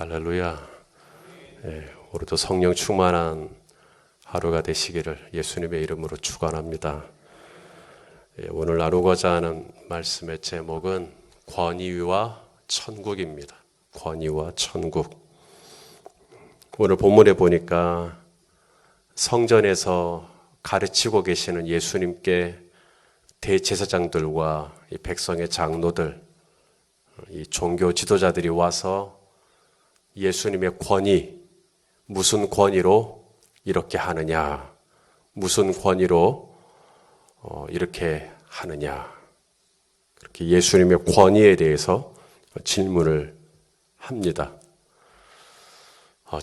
할렐루야. 오늘도 성령 충만한 하루가 되시기를 예수님의 이름으로 축원합니다. 오늘 나누고자 하는 말씀의 제목은 권위와 천국입니다. 권위와 천국. 오늘 본문에 보니까 성전에서 가르치고 계시는 예수님께 대제사장들과 이 백성의 장로들, 이 종교 지도자들이 와서 예수님의 권위, 무슨 권위로 이렇게 하느냐, 무슨 권위로 이렇게 하느냐, 그렇게 예수님의 권위에 대해서 질문을 합니다.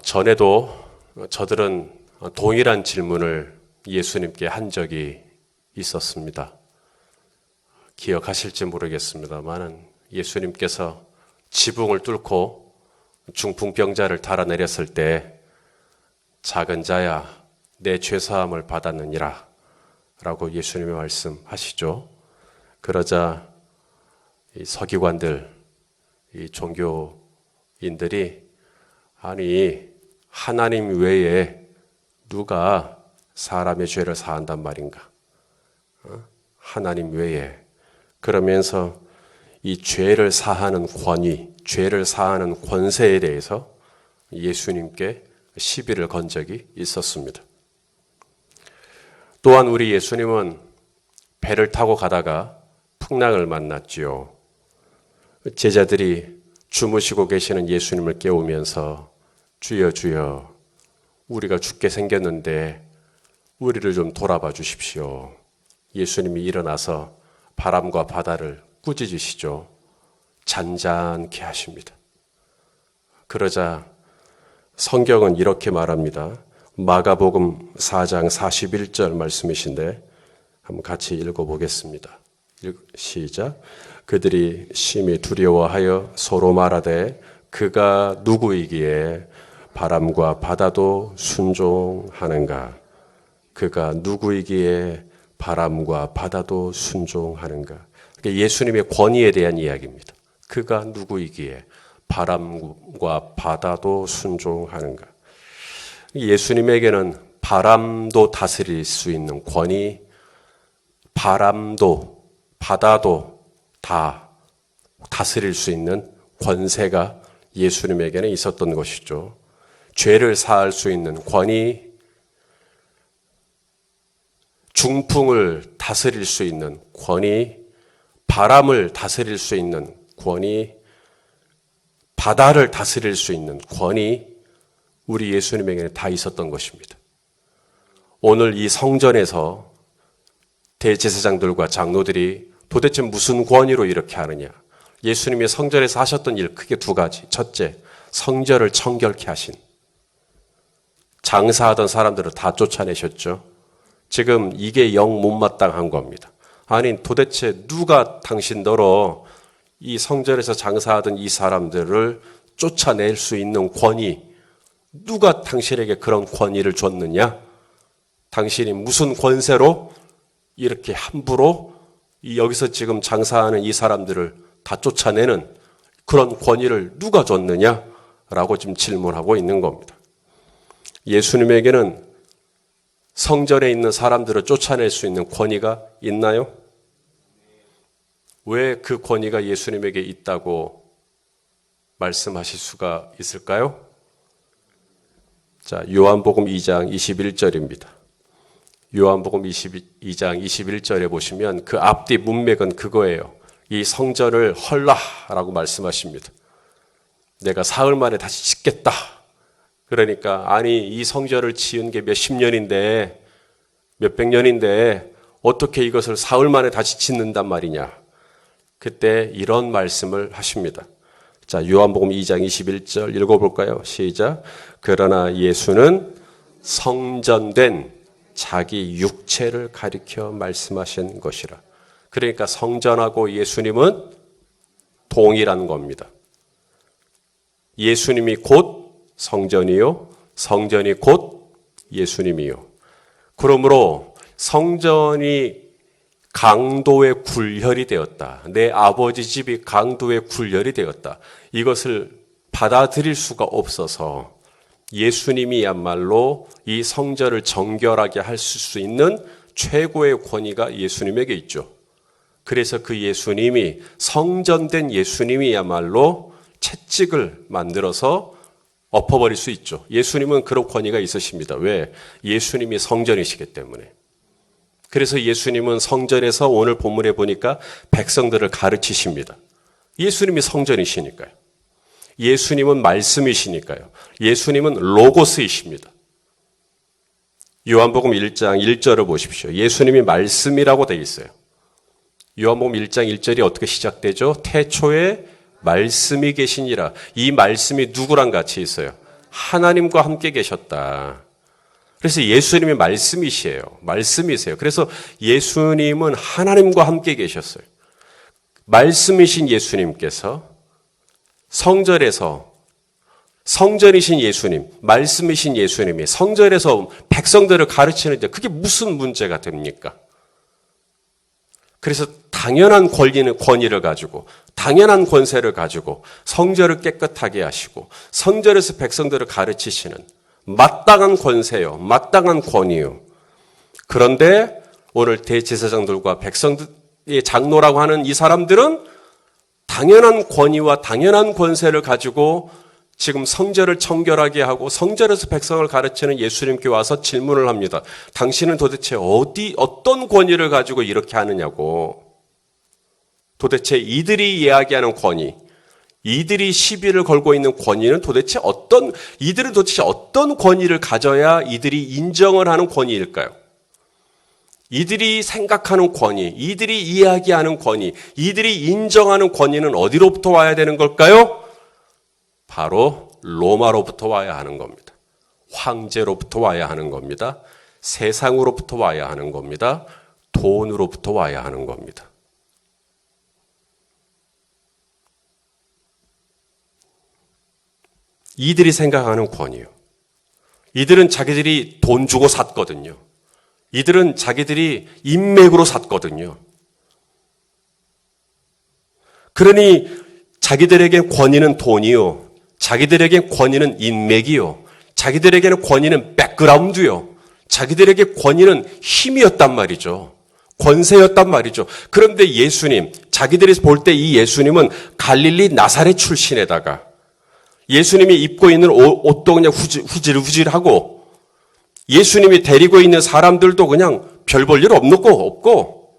전에도 저들은 동일한 질문을 예수님께 한 적이 있었습니다. 기억하실지 모르겠습니다만 예수님께서 지붕을 뚫고 중풍병자를 달아내렸을 때 작은 자야 내 죄사함을 받았느니라 라고 예수님이 말씀하시죠. 그러자 이 서기관들, 이 종교인들이 아니 하나님 외에 누가 사람의 죄를 사한단 말인가? 하나님 외에. 그러면서 이 죄를 사하는 권위, 죄를 사하는 권세에 대해서 예수님께 시비를 건 적이 있었습니다. 또한 우리 예수님은 배를 타고 가다가 풍랑을 만났지요. 제자들이 주무시고 계시는 예수님을 깨우면서 주여 주여 우리가 죽게 생겼는데 우리를 좀 돌아봐 주십시오. 예수님이 일어나서 바람과 바다를 꾸짖으시죠. 잔잔케 하십니다. 그러자 성경은 이렇게 말합니다. 마가복음 4장 41절 말씀이신데 한번 같이 읽어보겠습니다. 시작. 그들이 심히 두려워하여 서로 말하되 그가 누구이기에 바람과 바다도 순종하는가? 그가 누구이기에 바람과 바다도 순종하는가? 예수님의 권위에 대한 이야기입니다. 그가 누구이기에 바람과 바다도 순종하는가? 예수님에게는 바람도 다스릴 수 있는 권위, 바람도 바다도 다 다스릴 수 있는 권세가 예수님에게는 있었던 것이죠. 죄를 사할 수 있는 권위, 중풍을 다스릴 수 있는 권위, 바람을 다스릴 수 있는 권위, 바다를 다스릴 수 있는 권위, 우리 예수님에게는 다 있었던 것입니다. 오늘 이 성전에서 대제사장들과 장로들이 도대체 무슨 권위로 이렇게 하느냐? 예수님이 성전에서 하셨던 일 크게 두 가지. 첫째, 성전을 청결케 하신. 장사하던 사람들을 다 쫓아내셨죠. 지금 이게 영 못마땅한 겁니다. 아니 도대체 누가 당신더러 이 성전에서 장사하던 이 사람들을 쫓아낼 수 있는 권위, 누가 당신에게 그런 권위를 줬느냐? 당신이 무슨 권세로 이렇게 함부로 여기서 지금 장사하는 이 사람들을 다 쫓아내는 그런 권위를 누가 줬느냐? 라고 지금 질문하고 있는 겁니다. 예수님에게는 성전에 있는 사람들을 쫓아낼 수 있는 권위가 있나요? 왜 그 권위가 예수님에게 있다고 말씀하실 수가 있을까요? 자, 요한복음 2장 21절입니다. 요한복음 22장 21절에 보시면 그 앞뒤 문맥은 그거예요. 이 성전을 헐라라고 말씀하십니다. 내가 사흘 만에 다시 짓겠다. 그러니까 아니 이 성전을 지은 게 몇십 년인데 몇백 년인데 어떻게 이것을 사흘 만에 다시 짓는단 말이냐. 그때 이런 말씀을 하십니다. 자, 요한복음 2장 21절 읽어볼까요? 시작. 그러나 예수는 성전된 자기 육체를 가리켜 말씀하신 것이라. 그러니까 성전하고 예수님은 동일한 겁니다. 예수님이 곧 성전이요, 성전이 곧 예수님이요. 그러므로 성전이 강도의 굴혈이 되었다. 내 아버지 집이 강도의 굴혈이 되었다. 이것을 받아들일 수가 없어서 예수님이야말로 이 성전을 정결하게 할 수 있는 최고의 권위가 예수님에게 있죠. 그래서 그 예수님이, 성전된 예수님이야말로 채찍을 만들어서 엎어버릴 수 있죠. 예수님은 그런 권위가 있으십니다. 왜? 예수님이 성전이시기 때문에. 그래서 예수님은 성전에서 오늘 본문에 보니까 백성들을 가르치십니다. 예수님이 성전이시니까요. 예수님은 말씀이시니까요. 예수님은 로고스이십니다. 요한복음 1장 1절을 보십시오. 예수님이 말씀이라고 되어 있어요. 요한복음 1장 1절이 어떻게 시작되죠? 태초에 말씀이 계시니라. 이 말씀이 누구랑 같이 있어요? 하나님과 함께 계셨다. 그래서 예수님이 말씀이시에요. 말씀이세요. 그래서 예수님은 하나님과 함께 계셨어요. 말씀이신 예수님께서 성전에서, 성전이신 예수님, 말씀이신 예수님이 성전에서 백성들을 가르치는데 그게 무슨 문제가 됩니까? 그래서 당연한 권위를 가지고, 당연한 권세를 가지고 성전을 깨끗하게 하시고 성전에서 백성들을 가르치시는 마땅한 권세요. 마땅한 권위요. 그런데 오늘 대제사장들과 백성들의 장로라고 하는 이 사람들은 당연한 권위와 당연한 권세를 가지고 지금 성전을 청결하게 하고 성전에서 백성을 가르치는 예수님께 와서 질문을 합니다. 당신은 도대체 어떤 권위를 가지고 이렇게 하느냐고. 도대체 이들이 이야기하는 권위, 이들이 시비를 걸고 있는 권위는 이들은 도대체 어떤 권위를 가져야 이들이 인정을 하는 권위일까요? 이들이 생각하는 권위, 이들이 이야기하는 권위, 이들이 인정하는 권위는 어디로부터 와야 되는 걸까요? 바로 로마로부터 와야 하는 겁니다. 황제로부터 와야 하는 겁니다. 세상으로부터 와야 하는 겁니다. 돈으로부터 와야 하는 겁니다. 이들이 생각하는 권위요. 이들은 자기들이 돈 주고 샀거든요. 이들은 자기들이 인맥으로 샀거든요. 그러니 자기들에게 권위는 돈이요. 자기들에게 권위는 인맥이요. 자기들에게는 권위는 백그라운드요. 자기들에게 권위는 힘이었단 말이죠. 권세였단 말이죠. 그런데 예수님, 자기들이 볼 때 이 예수님은 갈릴리 나사렛 출신에다가 예수님이 입고 있는 옷도 그냥 후질후질하고 예수님이 데리고 있는 사람들도 그냥 별 볼 일 없고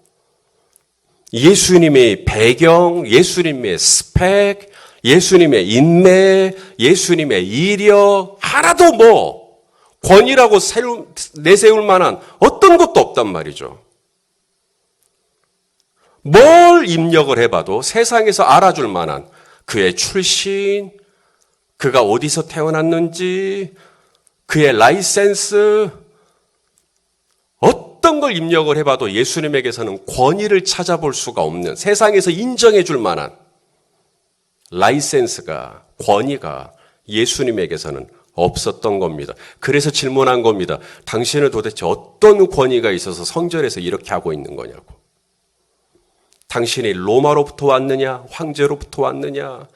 예수님의 배경, 예수님의 스펙, 예수님의 인맥, 예수님의 이력 하나도 권위라고 내세울 만한 어떤 것도 없단 말이죠. 뭘 입력을 해봐도 세상에서 알아줄 만한 그의 출신, 그가 어디서 태어났는지, 그의 라이센스, 어떤 걸 입력을 해봐도 예수님에게서는 권위를 찾아볼 수가 없는, 세상에서 인정해 줄 만한 라이센스가, 권위가 예수님에게서는 없었던 겁니다. 그래서 질문한 겁니다. 당신은 도대체 어떤 권위가 있어서 성전에서 이렇게 하고 있는 거냐고. 당신이 로마로부터 왔느냐? 황제로부터 왔느냐?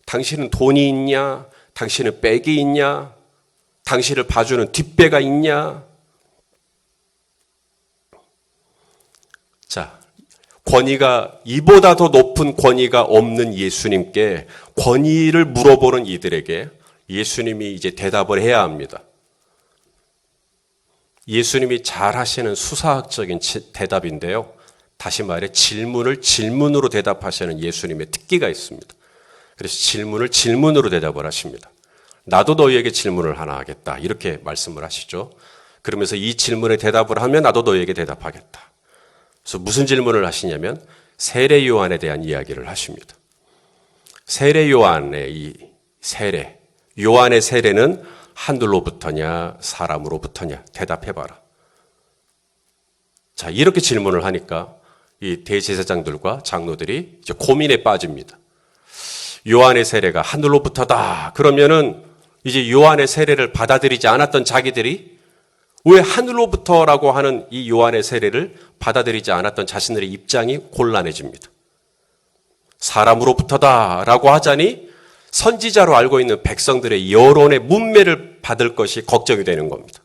당신은 돈이 있냐? 당신은 백이 있냐? 당신을 봐주는 뒷배가 있냐? 자, 권위가, 이보다 더 높은 권위가 없는 예수님께 권위를 물어보는 이들에게 예수님이 이제 대답을 해야 합니다. 예수님이 잘 하시는 수사학적인 대답인데요. 다시 말해 질문을 질문으로 대답하시는 예수님의 특기가 있습니다. 그래서 질문을 질문으로 대답을 하십니다. 나도 너희에게 질문을 하나 하겠다. 이렇게 말씀을 하시죠. 그러면서 이 질문에 대답을 하면 나도 너희에게 대답하겠다. 그래서 무슨 질문을 하시냐면 세례 요한에 대한 이야기를 하십니다. 세례 요한의 이 세례, 요한의 세례는 하늘로부터냐 사람으로부터냐 대답해봐라. 자, 이렇게 질문을 하니까 이 대제사장들과 장로들이 이제 고민에 빠집니다. 요한의 세례가 하늘로부터다. 그러면은 이제 요한의 세례를 받아들이지 않았던 자기들이 왜 하늘로부터라고 하는 이 요한의 세례를 받아들이지 않았던 자신들의 입장이 곤란해집니다. 사람으로부터다라고 하자니 선지자로 알고 있는 백성들의 여론의 문매를 받을 것이 걱정이 되는 겁니다.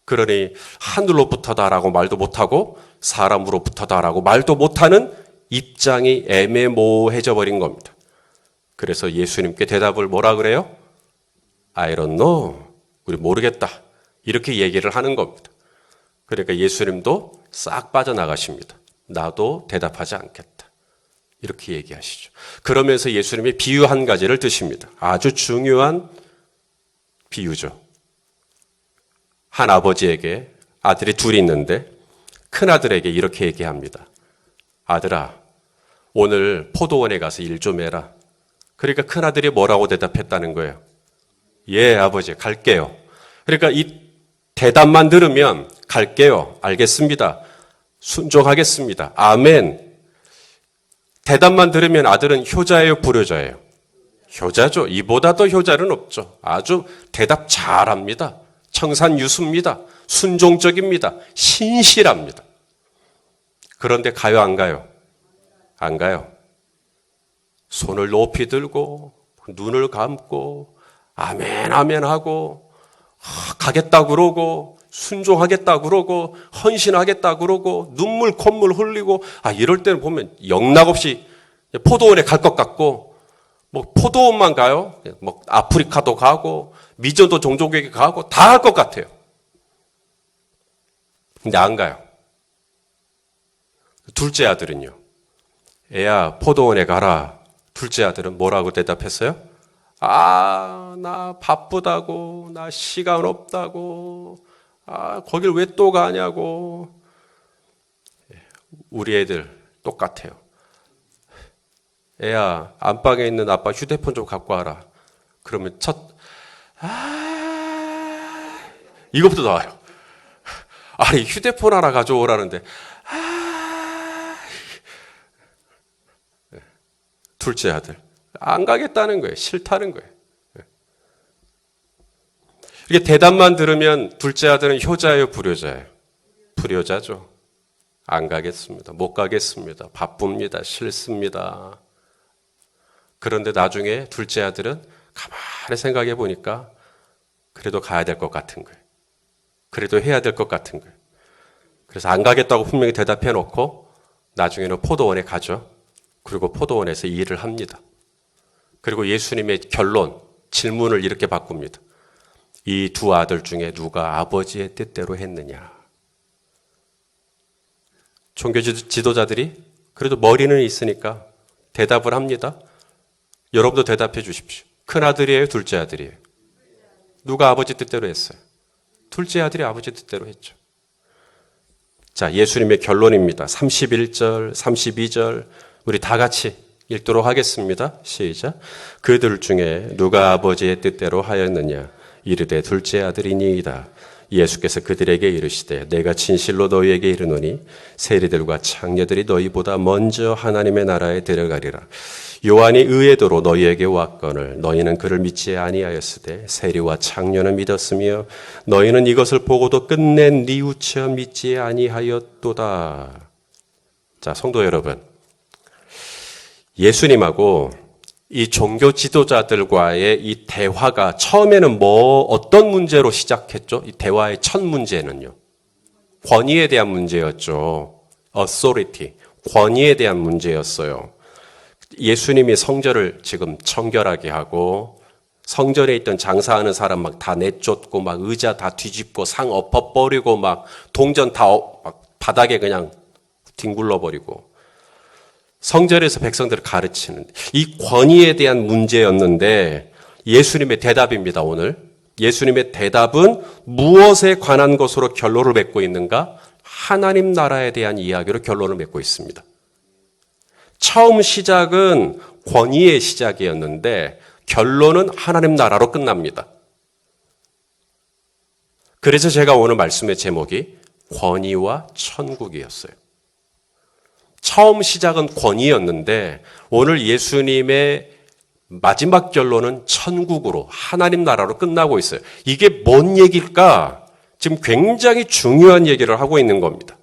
그러니 하늘로부터다라고 말도 못하고 사람으로부터다라고 말도 못하는 입장이 애매모호해져 버린 겁니다. 그래서 예수님께 대답을 뭐라 그래요? I don't know. 우리 모르겠다. 이렇게 얘기를 하는 겁니다. 그러니까 예수님도 싹 빠져나가십니다. 나도 대답하지 않겠다. 이렇게 얘기하시죠. 그러면서 예수님이 비유 한 가지를 드십니다. 아주 중요한 비유죠. 한 아버지에게 아들이 둘이 있는데 큰아들에게 이렇게 얘기합니다. 아들아, 오늘 포도원에 가서 일 좀 해라. 그러니까 큰아들이 뭐라고 대답했다는 거예요? 예, 아버지, 갈게요. 그러니까 이 대답만 들으면 갈게요. 알겠습니다. 순종하겠습니다. 아멘. 대답만 들으면 아들은 효자예요, 불효자예요? 효자죠. 이보다 더 효자는 없죠. 아주 대답 잘합니다. 청산유수입니다. 순종적입니다. 신실합니다. 그런데 가요, 안 가요? 안 가요. 손을 높이 들고 눈을 감고 아멘 아멘 하고 가겠다 그러고 순종하겠다 그러고 헌신하겠다 그러고 눈물 콧물 흘리고 이럴 때는 보면 영락없이 포도원에 갈 것 같고 뭐 포도원만 가요? 뭐 아프리카도 가고 미전도 종족에게 가고 다 할 것 같아요. 근데 안 가요. 둘째 아들은요. 애야 포도원에 가라. 둘째 아들은 뭐라고 대답했어요? 나 바쁘다고, 나 시간 없다고, 거길 왜 또 가냐고. 우리 애들 똑같아요. 애야, 안방에 있는 아빠 휴대폰 좀 갖고 와라. 그러면 이것부터 나와요. 아니, 휴대폰 하나 가져오라는데, 둘째 아들. 안 가겠다는 거예요. 싫다는 거예요. 이게 대답만 들으면 둘째 아들은 효자예요, 불효자예요? 불효자죠. 안 가겠습니다. 못 가겠습니다. 바쁩니다. 싫습니다. 그런데 나중에 둘째 아들은 가만히 생각해 보니까 그래도 가야 될 것 같은 거예요. 그래도 해야 될 것 같은 거예요. 그래서 안 가겠다고 분명히 대답해 놓고 나중에는 포도원에 가죠. 그리고 포도원에서 일을 합니다. 그리고 예수님의 결론, 질문을 이렇게 바꿉니다. 이 두 아들 중에 누가 아버지의 뜻대로 했느냐? 종교 지도자들이 그래도 머리는 있으니까 대답을 합니다. 여러분도 대답해 주십시오. 큰 아들이에요? 둘째 아들이에요? 누가 아버지 뜻대로 했어요? 둘째 아들이 아버지 뜻대로 했죠. 자, 예수님의 결론입니다. 31절, 32절 우리 다 같이 읽도록 하겠습니다. 시작. 그들 중에 누가 아버지의 뜻대로 하였느냐? 이르되 둘째 아들이니이다. 예수께서 그들에게 이르시되 내가 진실로 너희에게 이르노니 세리들과 창녀들이 너희보다 먼저 하나님의 나라에 들어가리라. 요한이 의외도로 너희에게 왔거늘 너희는 그를 믿지 아니하였으되 세리와 창녀는 믿었으며 너희는 이것을 보고도 끝내 뉘우쳐 믿지 아니하였도다. 자, 성도 여러분, 예수님하고 이 종교 지도자들과의 이 대화가 처음에는 어떤 문제로 시작했죠? 이 대화의 첫 문제는요. 권위에 대한 문제였죠. authority, 권위에 대한 문제였어요. 예수님이 성전을 지금 청결하게 하고 성전에 있던 장사하는 사람 막 다 내쫓고 막 의자 다 뒤집고 상 엎어버리고 막 동전 다 막 바닥에 그냥 뒹굴러버리고 성전에서 백성들을 가르치는 이 권위에 대한 문제였는데 예수님의 대답입니다. 오늘 예수님의 대답은 무엇에 관한 것으로 결론을 맺고 있는가? 하나님 나라에 대한 이야기로 결론을 맺고 있습니다. 처음 시작은 권위의 시작이었는데 결론은 하나님 나라로 끝납니다. 그래서 제가 오늘 말씀의 제목이 권위와 천국이었어요. 처음 시작은 권위였는데 오늘 예수님의 마지막 결론은 천국으로 하나님 나라로 끝나고 있어요. 이게 뭔 얘기일까? 지금 굉장히 중요한 얘기를 하고 있는 겁니다.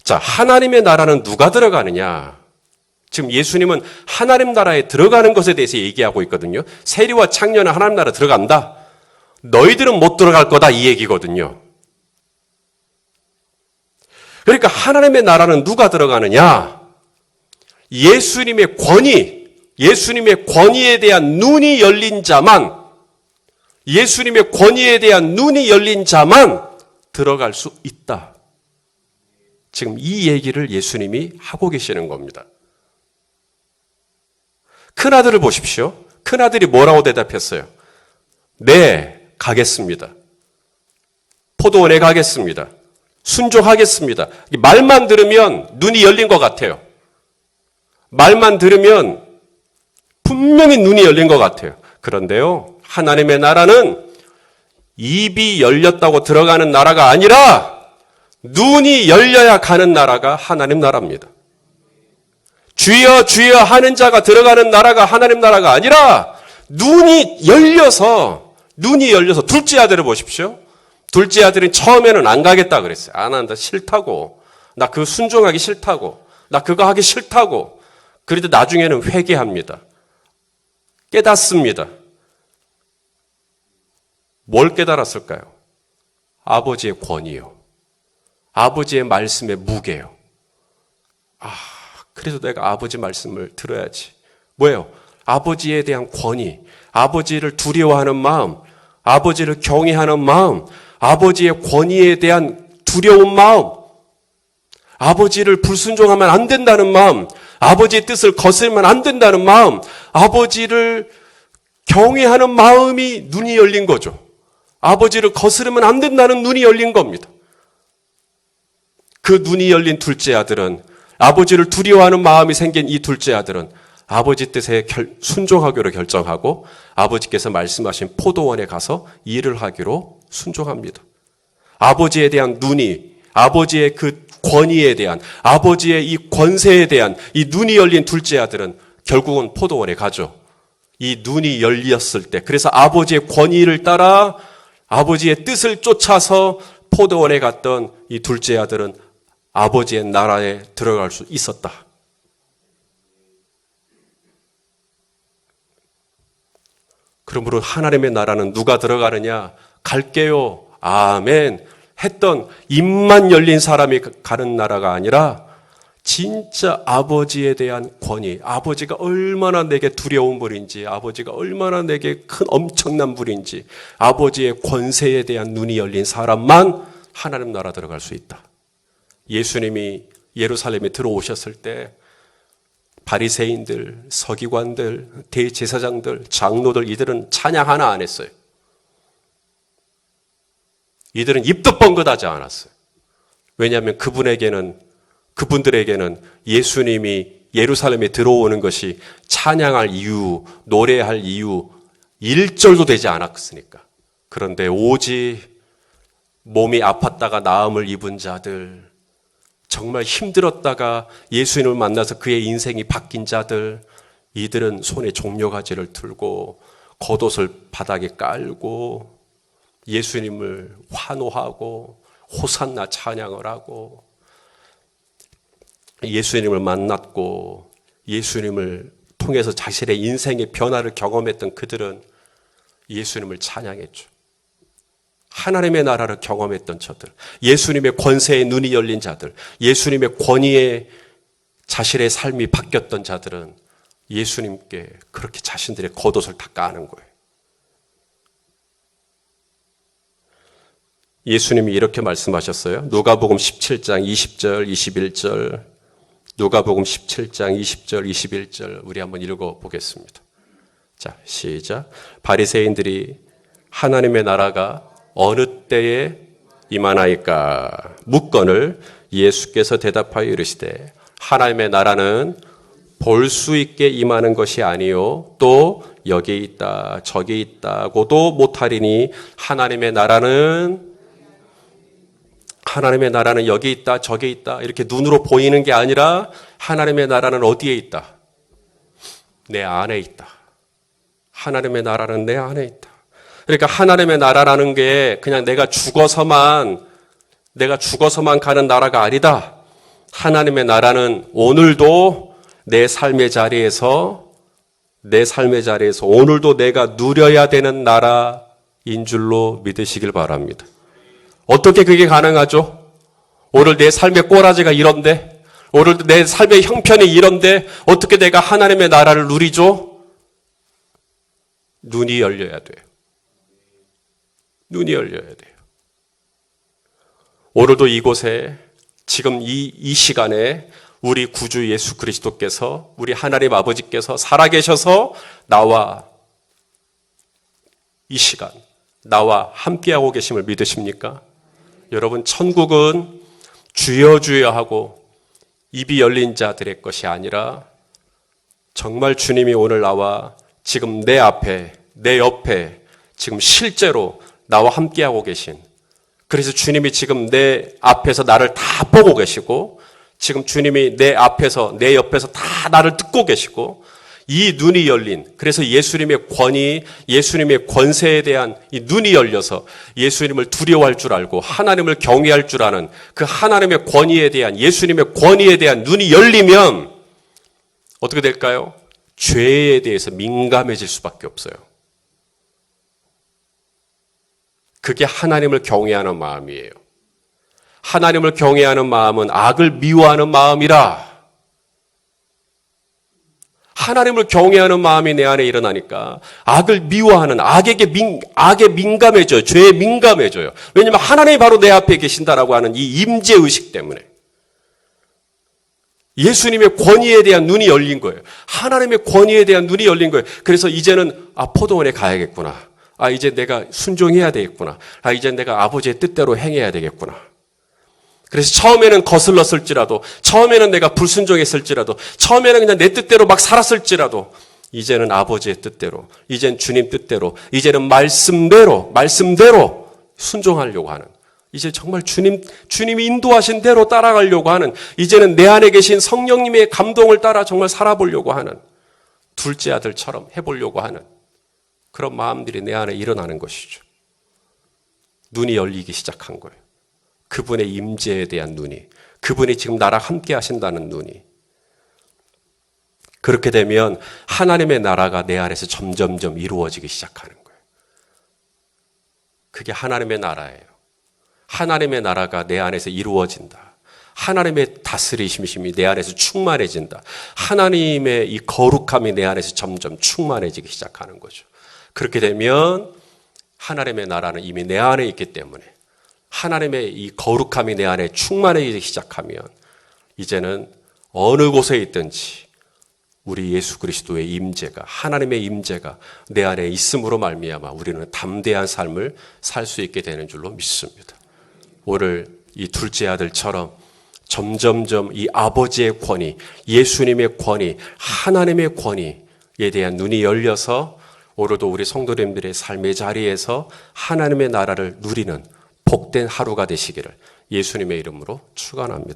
자, 하나님의 나라는 누가 들어가느냐? 지금 예수님은 하나님 나라에 들어가는 것에 대해서 얘기하고 있거든요. 세리와 창녀는 하나님 나라 들어간다. 너희들은 못 들어갈 거다 이 얘기거든요. 그러니까 하나님의 나라는 누가 들어가느냐? 예수님의 권위에 대한 눈이 열린 자만, 예수님의 권위에 대한 눈이 열린 자만 들어갈 수 있다. 지금 이 얘기를 예수님이 하고 계시는 겁니다. 큰아들을 보십시오. 큰아들이 뭐라고 대답했어요? 네, 가겠습니다. 포도원에 가겠습니다. 순종하겠습니다. 말만 들으면 눈이 열린 것 같아요. 말만 들으면 분명히 눈이 열린 것 같아요. 그런데요, 하나님의 나라는 입이 열렸다고 들어가는 나라가 아니라 눈이 열려야 가는 나라가 하나님 나라입니다. 주여 주여 하는 자가 들어가는 나라가 하나님 나라가 아니라 눈이 열려서 둘째 아들을 보십시오. 둘째 아들은 처음에는 안 가겠다 그랬어요. 안 한다, 싫다고. 나 그거 순종하기 싫다고. 나 그거 하기 싫다고. 그래도 나중에는 회개합니다. 깨닫습니다. 뭘 깨달았을까요? 아버지의 권위요. 아버지의 말씀의 무게요. 그래서 내가 아버지 말씀을 들어야지. 뭐예요? 아버지에 대한 권위, 아버지를 두려워하는 마음, 아버지를 경외하는 마음, 아버지의 권위에 대한 두려운 마음, 아버지를 불순종하면 안 된다는 마음, 아버지의 뜻을 거스르면 안 된다는 마음, 아버지를 경외하는 마음이 눈이 열린 거죠. 아버지를 거스르면 안 된다는 눈이 열린 겁니다. 그 눈이 열린 둘째 아들은, 아버지를 두려워하는 마음이 생긴 이 둘째 아들은 아버지 뜻에 순종하기로 결정하고 아버지께서 말씀하신 포도원에 가서 일을 하기로 순종합니다. 아버지에 대한 눈이, 아버지의 그 권위에 대한, 아버지의 이 권세에 대한 이 눈이 열린 둘째 아들은 결국은 포도원에 가죠. 이 눈이 열렸을 때, 그래서 아버지의 권위를 따라 아버지의 뜻을 쫓아서 포도원에 갔던 이 둘째 아들은 아버지의 나라에 들어갈 수 있었다. 그러므로 하나님의 나라는 누가 들어가느냐? 갈게요. 아멘. 했던 입만 열린 사람이 가는 나라가 아니라 진짜 아버지에 대한 권위, 아버지가 얼마나 내게 두려운 분인지, 아버지가 얼마나 내게 큰 엄청난 분인지, 아버지의 권세에 대한 눈이 열린 사람만 하나님 나라 들어갈 수 있다. 예수님이 예루살렘에 들어오셨을 때 바리새인들, 서기관들, 대제사장들, 장로들 이들은 찬양 하나 안 했어요. 이들은 입도 뻥긋하지 않았어요. 왜냐하면 그분들에게는 예수님이 예루살렘에 들어오는 것이 찬양할 이유, 노래할 이유 1절도 되지 않았으니까. 그런데 오직 몸이 아팠다가 나음을 입은 자들, 정말 힘들었다가 예수님을 만나서 그의 인생이 바뀐 자들, 이들은 손에 종려가지를 들고 겉옷을 바닥에 깔고 예수님을 환호하고 호산나 찬양을 하고 예수님을 만났고 예수님을 통해서 자신의 인생의 변화를 경험했던 그들은 예수님을 찬양했죠. 하나님의 나라를 경험했던 저들, 예수님의 권세에 눈이 열린 자들, 예수님의 권위에 자신의 삶이 바뀌었던 자들은 예수님께 그렇게 자신들의 겉옷을 다 까는 거예요. 예수님이 이렇게 말씀하셨어요. 누가복음 17장 20절, 21절, 누가복음 17장 20절, 21절 우리 한번 읽어보겠습니다. 자, 시작. 바리새인들이 하나님의 나라가 어느 때에 임하나이까 묻거늘 예수께서 대답하여 이르시되 하나님의 나라는 볼 수 있게 임하는 것이 아니요 또 여기 있다 저기 있다고도 못하리니 하나님의 나라는 여기 있다 저기 있다 이렇게 눈으로 보이는 게 아니라 하나님의 나라는 어디에 있다? 내 안에 있다. 하나님의 나라는 내 안에 있다. 그러니까 하나님의 나라라는 게 그냥 내가 죽어서만 가는 나라가 아니다. 하나님의 나라는 오늘도 내 삶의 자리에서 오늘도 내가 누려야 되는 나라인 줄로 믿으시길 바랍니다. 어떻게 그게 가능하죠? 오늘 내 삶의 꼬라지가 이런데, 오늘 내 삶의 형편이 이런데 어떻게 내가 하나님의 나라를 누리죠? 눈이 열려야 돼요. 눈이 열려야 돼요. 오늘도 이곳에 지금 이 시간에 우리 구주 예수 그리스도께서, 우리 하나님 아버지께서 살아계셔서 이 시간 나와 함께하고 계심을 믿으십니까? 여러분, 천국은 주여 주여 하고 입이 열린 자들의 것이 아니라 정말 주님이 오늘 나와 지금 내 앞에, 내 옆에 지금 실제로 나와 함께하고 계신, 그래서 주님이 지금 내 앞에서 나를 다 보고 계시고, 지금 주님이 내 앞에서, 내 옆에서 다 나를 듣고 계시고, 이 눈이 열린, 그래서 예수님의 권위, 예수님의 권세에 대한 이 눈이 열려서 예수님을 두려워할 줄 알고 하나님을 경외할 줄 아는 그 하나님의 권위에 대한, 예수님의 권위에 대한 눈이 열리면 어떻게 될까요? 죄에 대해서 민감해질 수밖에 없어요. 그게 하나님을 경외하는 마음이에요. 하나님을 경외하는 마음은 악을 미워하는 마음이라. 하나님을 경외하는 마음이 내 안에 일어나니까 악을 미워하는, 악에 민감해져요. 죄에 민감해져요. 왜냐하면 하나님이 바로 내 앞에 계신다라고 하는 이 임재의식 때문에. 예수님의 권위에 대한 눈이 열린 거예요. 하나님의 권위에 대한 눈이 열린 거예요. 그래서 이제는 포도원에 가야겠구나. 이제 내가 순종해야 되겠구나. 이제 내가 아버지의 뜻대로 행해야 되겠구나. 그래서 처음에는 거슬렀을지라도, 처음에는 내가 불순종했을지라도, 처음에는 그냥 내 뜻대로 막 살았을지라도, 이제는 아버지의 뜻대로, 이제는 주님 뜻대로, 이제는 말씀대로 순종하려고 하는, 이제 정말 주님이 인도하신 대로 따라가려고 하는, 이제는 내 안에 계신 성령님의 감동을 따라 정말 살아보려고 하는, 둘째 아들처럼 해보려고 하는 그런 마음들이 내 안에 일어나는 것이죠. 눈이 열리기 시작한 거예요. 그분의 임재에 대한 눈이, 그분이 지금 나랑 함께 하신다는 눈이. 그렇게 되면 하나님의 나라가 내 안에서 점점점 이루어지기 시작하는 거예요. 그게 하나님의 나라예요. 하나님의 나라가 내 안에서 이루어진다. 하나님의 다스리심이 내 안에서 충만해진다. 하나님의 이 거룩함이 내 안에서 점점 충만해지기 시작하는 거죠. 그렇게 되면 하나님의 나라는 이미 내 안에 있기 때문에, 하나님의 이 거룩함이 내 안에 충만해지기 시작하면 이제는 어느 곳에 있든지 우리 예수 그리스도의 임재가, 하나님의 임재가 내 안에 있음으로 말미암아 우리는 담대한 삶을 살 수 있게 되는 줄로 믿습니다. 오늘 이 둘째 아들처럼 점점점 이 아버지의 권위, 예수님의 권위, 하나님의 권위에 대한 눈이 열려서 오늘도 우리 성도님들의 삶의 자리에서 하나님의 나라를 누리는 복된 하루가 되시기를 예수님의 이름으로 축원합니다.